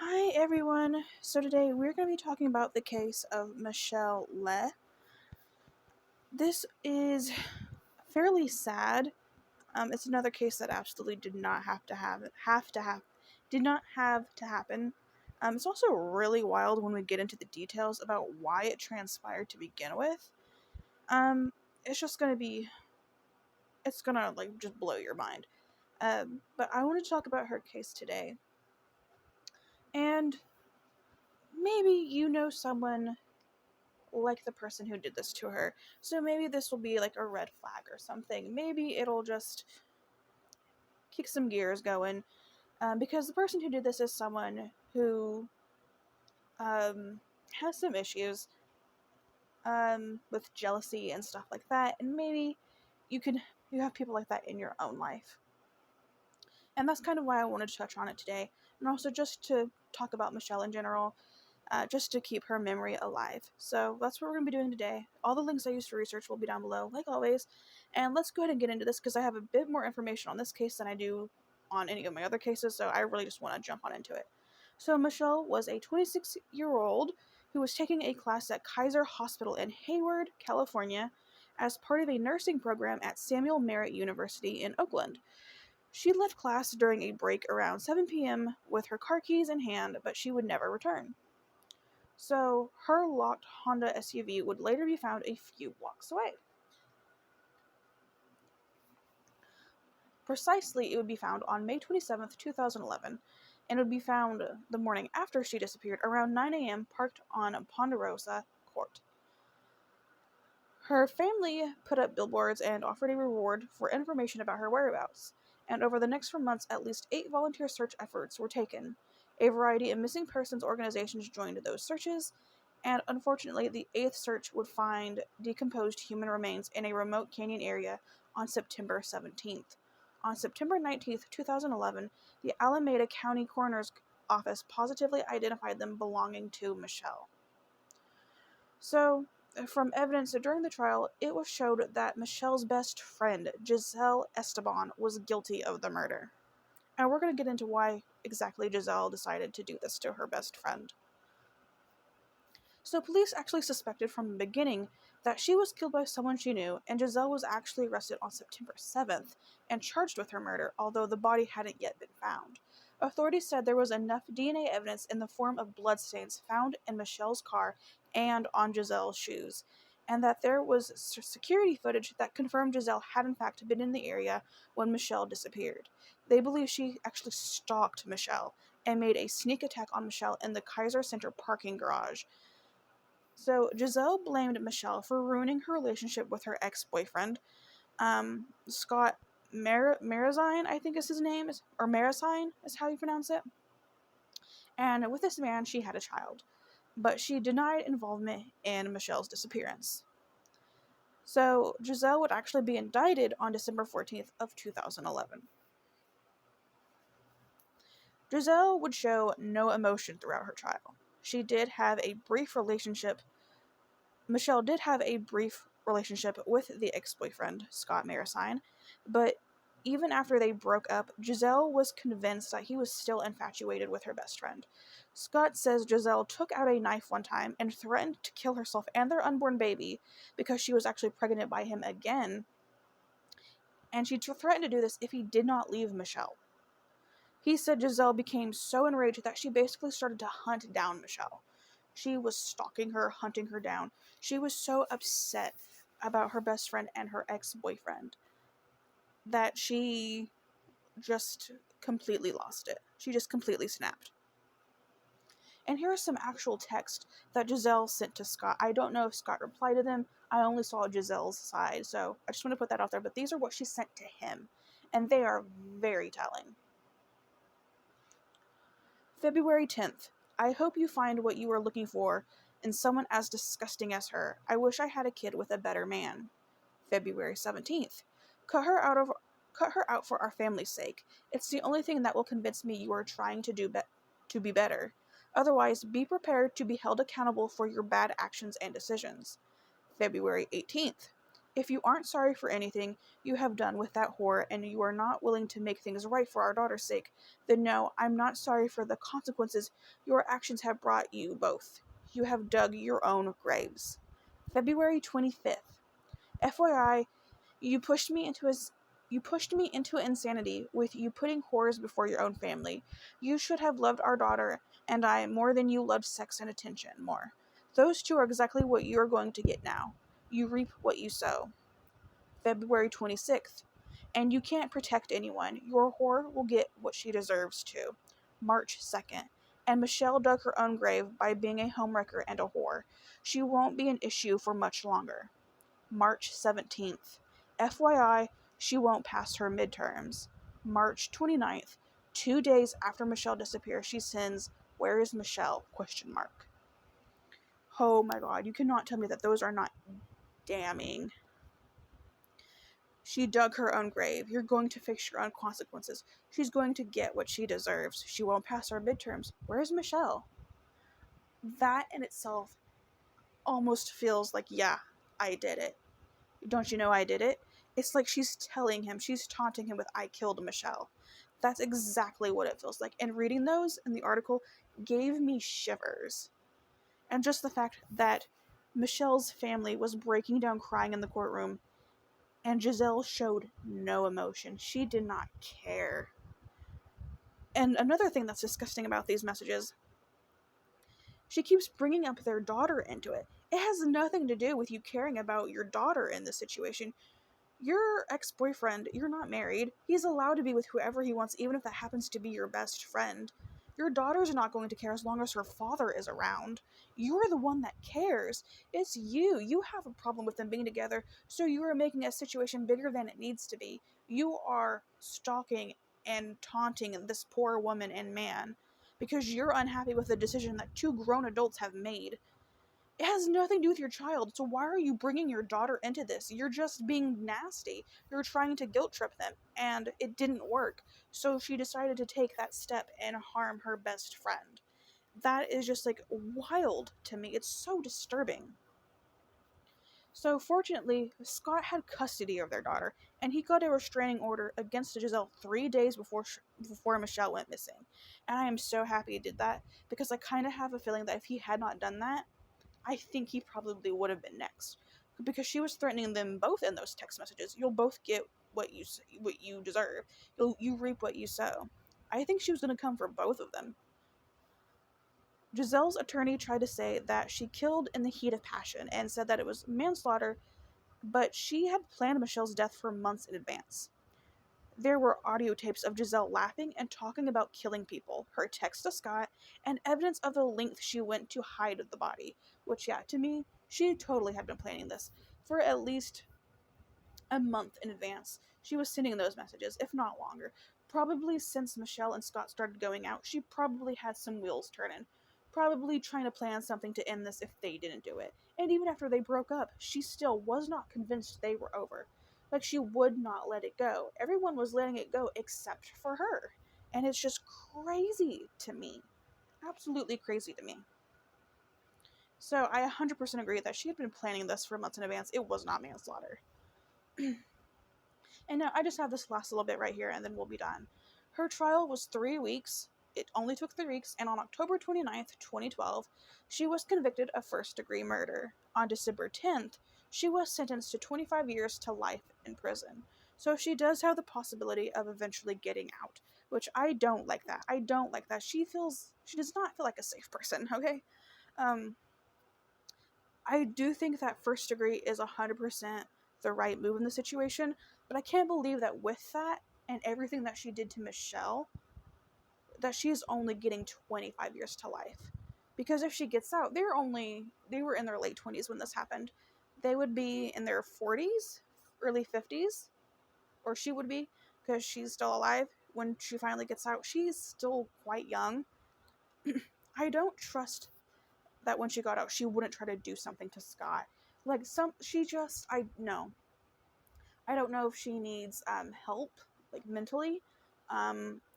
Hi everyone. So today we're going to be talking about the case of Michelle Le. This is fairly sad. It's another case that absolutely did not did not have to happen. It's also really wild when we get into the details about why it transpired to begin with. Um, it's just going to be, it's going to just blow your mind. But I want to talk about her case today. And maybe you know someone like the person who did this to her. So maybe this will be like a red flag or something. Maybe it'll just kick some gears going. Because the person who did this is someone who has some issues with jealousy and stuff like that. And maybe you can you have people like that in your own life. And that's kind of why I wanted to touch on it today. And also just to talk about Michelle in general, just to keep her memory alive. So that's what we're going to be doing today. All the links I used for research will be down below, like always. And let's go ahead and get into this because I have a bit more information on this case than I do on any of my other cases, so I really just want to jump on into it. So Michelle was a 26-year-old who was taking a class at Kaiser Hospital in Hayward, California, as part of a nursing program at Samuel Merritt University in Oakland. She left class during a break around 7 p.m. with her car keys in hand, but she would never return. So her locked Honda SUV would later be found a few blocks away. Precisely, it would be found on May 27th, 2011, and would be found the morning after she disappeared around 9 a.m. parked on Ponderosa Court. Her family put up billboards and offered a reward for information about her whereabouts, and over the next 4 months at least 8 volunteer search efforts were taken. A variety of missing persons organizations joined those searches, and unfortunately the 8th search would find decomposed human remains in a remote canyon area on September 17th. On September 19th, 2011, the Alameda County Coroner's Office positively identified them belonging to Michelle. So, from evidence during the trial, it was showed that Michelle's best friend, Giselle Esteban, was guilty of the murder. And we're going to get into why exactly Giselle decided to do this to her best friend. So, police actually suspected from the beginning that she was killed by someone she knew, and Giselle was actually arrested on September 7th and charged with her murder, although the body hadn't yet been found. Authorities said there was enough DNA evidence in the form of bloodstains found in Michelle's car and on Giselle's shoes, and that there was security footage that confirmed Giselle had in fact been in the area when Michelle disappeared. They believe she actually stalked Michelle and made a sneak attack on Michelle in the Kaiser Center parking garage. So Giselle blamed Michelle for ruining her relationship with her ex-boyfriend, Scott Marazine, I think is his name, or Marazine is how you pronounce it. And with this man, she had a child, but she denied involvement in Michelle's disappearance. So Giselle would actually be indicted on December 14th of 2011. Giselle would show no emotion throughout her trial. She did have a brief relationship Michelle did have a brief relationship with the ex-boyfriend, Scott Marisine, but even after they broke up, Giselle was convinced that he was still infatuated with her best friend. Scott says Giselle took out a knife one time and threatened to kill herself and their unborn baby because she was actually pregnant by him again, and she threatened to do this if he did not leave Michelle. He said Giselle became so enraged that she basically started to hunt down Michelle. She was stalking her, hunting her down. She was so upset about her best friend and her ex-boyfriend that she just completely lost it. She just completely snapped. And here is some actual text that Giselle sent to Scott. I don't know if Scott replied to them. I only saw Giselle's side, so I just want to put that out there. But these are what she sent to him, and they are very telling. February 10th. I hope you find what you are looking for in someone as disgusting as her. I wish I had a kid with a better man. February 17th. Cut her out for our family's sake. It's the only thing that will convince me you are trying to to be better. Otherwise, be prepared to be held accountable for your bad actions and decisions. February 18th. If you aren't sorry for anything you have done with that whore and you are not willing to make things right for our daughter's sake, then no, I'm not sorry for the consequences your actions have brought you both. You have dug your own graves. February 25th. FYI, you pushed me into his you pushed me into insanity with you putting whores before your own family. You should have loved our daughter and I more than you loved sex and attention more. Those two are exactly what you are going to get now. You reap what you sow. February 26th. And you can't protect anyone. Your whore will get what she deserves to. March 2nd. And Michelle dug her own grave by being a homewrecker and a whore. She won't be an issue for much longer. March 17th. FYI, she won't pass her midterms. March 29th. 2 days after Michelle disappears, she sends, "Where is Michelle?" ? Oh my god, you cannot tell me that those are not damning. She dug her own grave. You're going to face your own consequences. She's going to get what she deserves. She won't pass her midterms. Where's Michelle? That in itself almost feels like, yeah, I did it. Don't you know I did it? It's like she's telling him, she's taunting him with, I killed Michelle. That's exactly what it feels like. And reading those in the article gave me shivers. And just the fact that Michelle's family was breaking down crying in the courtroom, and Giselle showed no emotion. She did not care. And another thing that's disgusting about these messages, she keeps bringing up their daughter into it. It has nothing to do with you caring about your daughter in this situation. Your ex-boyfriend, you're not married. He's allowed to be with whoever he wants, even if that happens to be your best friend. Your daughter's not going to care as long as her father is around. You're the one that cares. It's you. You have a problem with them being together, so you are making a situation bigger than it needs to be. You are stalking and taunting this poor woman and man because you're unhappy with the decision that two grown adults have made. It has nothing to do with your child, so why are you bringing your daughter into this? You're just being nasty. You're trying to guilt trip them, and it didn't work. So she decided to take that step and harm her best friend. That is just like wild to me. It's so disturbing. So fortunately, Scott had custody of their daughter, and he got a restraining order against Giselle 3 days before Michelle went missing. And I am so happy he did that, because I kind of have a feeling that if he had not done that, I think he probably would have been next, because she was threatening them both in those text messages. You'll both get what you deserve. You reap what you sow. I think she was going to come for both of them. Giselle's attorney tried to say that she killed in the heat of passion and said that it was manslaughter, but she had planned Michelle's death for months in advance. There were audio tapes of Giselle laughing and talking about killing people, her text to Scott, and evidence of the length she went to hide the body. Which, yeah, to me, she totally had been planning this for at least a month in advance. She was sending those messages, if not longer. Probably since Michelle and Scott started going out, she probably had some wheels turning. Probably trying to plan something to end this if they didn't do it. And even after they broke up, she still was not convinced they were over. Like, she would not let it go. Everyone was letting it go except for her. And it's just crazy to me. Absolutely crazy to me. So I 100% agree that she had been planning this for months in advance. It was not manslaughter. And now I just have this last little bit right here and then we'll be done. Her trial was 3 weeks. It only took 3 weeks, and on October 29th, 2012, she was convicted of first-degree murder. On December 10th, she was sentenced to 25 years to life in prison. So she does have the possibility of eventually getting out, which I don't like that. I don't like that. She does not feel like a safe person, okay? I do think that first degree is 100% the right move in the situation, but I can't believe that with that and everything that she did to Michelle, that she's only getting 25 years to life. Because if she gets out, they were in their late 20s when this happened. They would be in their 40s, early 50s, or she would be, because she's still alive when she finally gets out. She's still quite young. I don't trust that when she got out, she wouldn't try to do something to Scott. No. I don't know if she needs help, like mentally.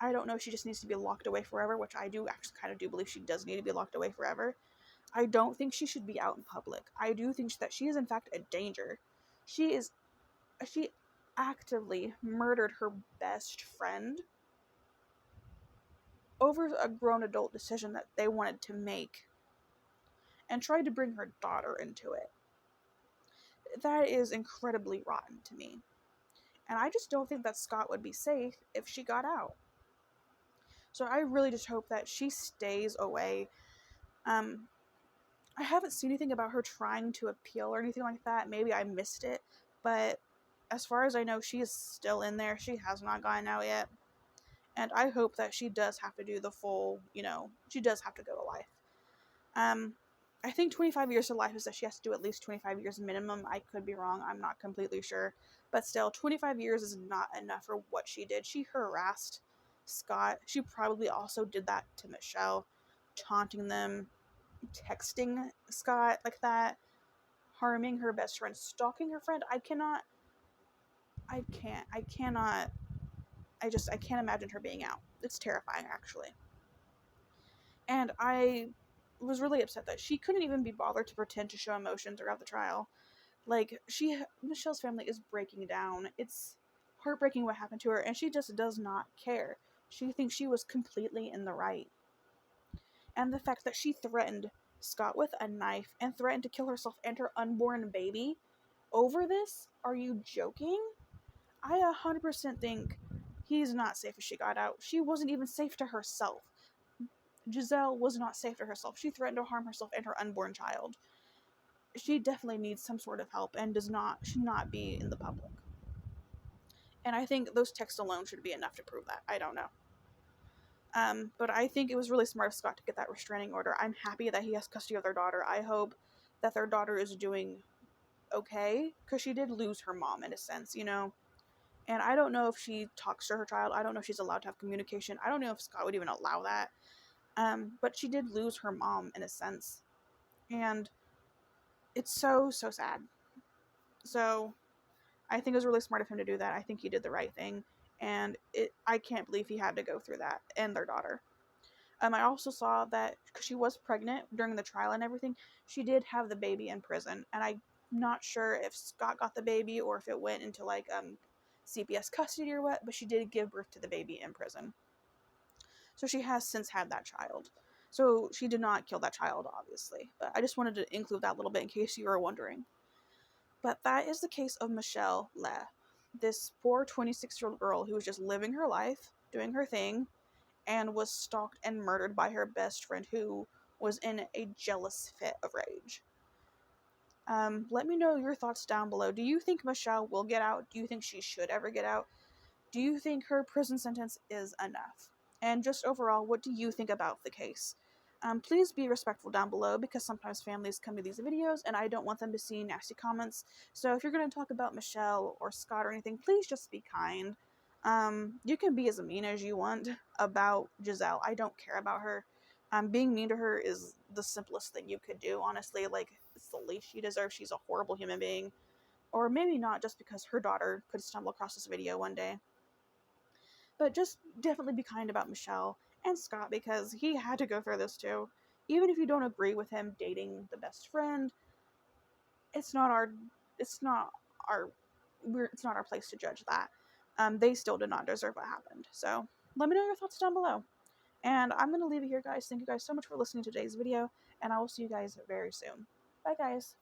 I don't know if she just needs to be locked away forever, which I do actually kind of do believe she does need to be locked away forever. I don't think she should be out in public. I do think that she is in fact a danger. She actively murdered her best friend over a grown adult decision that they wanted to make and tried to bring her daughter into it. That is incredibly rotten to me. And I just don't think that Scott would be safe if she got out. So I really just hope that she stays away. I haven't seen anything about her trying to appeal or anything like that. Maybe I missed it. But as far as I know, she is still in there. She has not gotten out yet. And I hope that she does have to do the full, she does have to go to life. I think 25 years to life is that she has to do at least 25 years minimum. I could be wrong. I'm not completely sure. But still, 25 years is not enough for what she did. She harassed Scott. She probably also did that to Michelle, taunting them, texting Scott like that, harming her best friend, stalking her friend. I can't imagine her being out. It's terrifying, actually. And I was really upset that she couldn't even be bothered to pretend to show emotion throughout the trial. Like, Michelle's family is breaking down. It's heartbreaking what happened to her, and she just does not care. She thinks she was completely in the right. And the fact that she threatened Scott with a knife and threatened to kill herself and her unborn baby over this? Are you joking? I 100% think he's not safe if she got out. She wasn't even safe to herself. Giselle was not safe to herself. She threatened to harm herself and her unborn child. She definitely needs some sort of help and should not be in the public. And I think those texts alone should be enough to prove that. I don't know. But I think it was really smart of Scott to get that restraining order. I'm happy that he has custody of their daughter. I hope that their daughter is doing okay, because she did lose her mom in a sense, And I don't know if she talks to her child. I don't know if she's allowed to have communication. I don't know if Scott would even allow that. But she did lose her mom in a sense. And it's so, so sad. So I think it was really smart of him to do that. I think he did the right thing. And I can't believe he had to go through that and their daughter. I also saw that because she was pregnant during the trial and everything, she did have the baby in prison. And I'm not sure if Scott got the baby or if it went into CPS custody or what, but she did give birth to the baby in prison. So she has since had that child. So she did not kill that child, obviously. But I just wanted to include that little bit in case you were wondering. But that is the case of Michelle Le, this poor 26-year-old girl who was just living her life, doing her thing, and was stalked and murdered by her best friend who was in a jealous fit of rage. Let me know your thoughts down below. Do you think Michelle will get out? Do you think she should ever get out? Do you think her prison sentence is enough? And just overall, what do you think about the case? Please be respectful down below because sometimes families come to these videos and I don't want them to see nasty comments. So if you're going to talk about Michelle or Scott or anything, please just be kind. You can be as mean as you want about Giselle. I don't care about her. Being mean to her is the simplest thing you could do, honestly. Like, it's the least she deserves. She's a horrible human being. Or maybe not, just because her daughter could stumble across this video one day. But just definitely be kind about Michelle and Scott because he had to go through this too. Even if you don't agree with him dating the best friend, it's not our place to judge that. They still did not deserve what happened. So let me know your thoughts down below. And I'm going to leave it here, guys. Thank you guys so much for listening to today's video, and I will see you guys very soon. Bye, guys.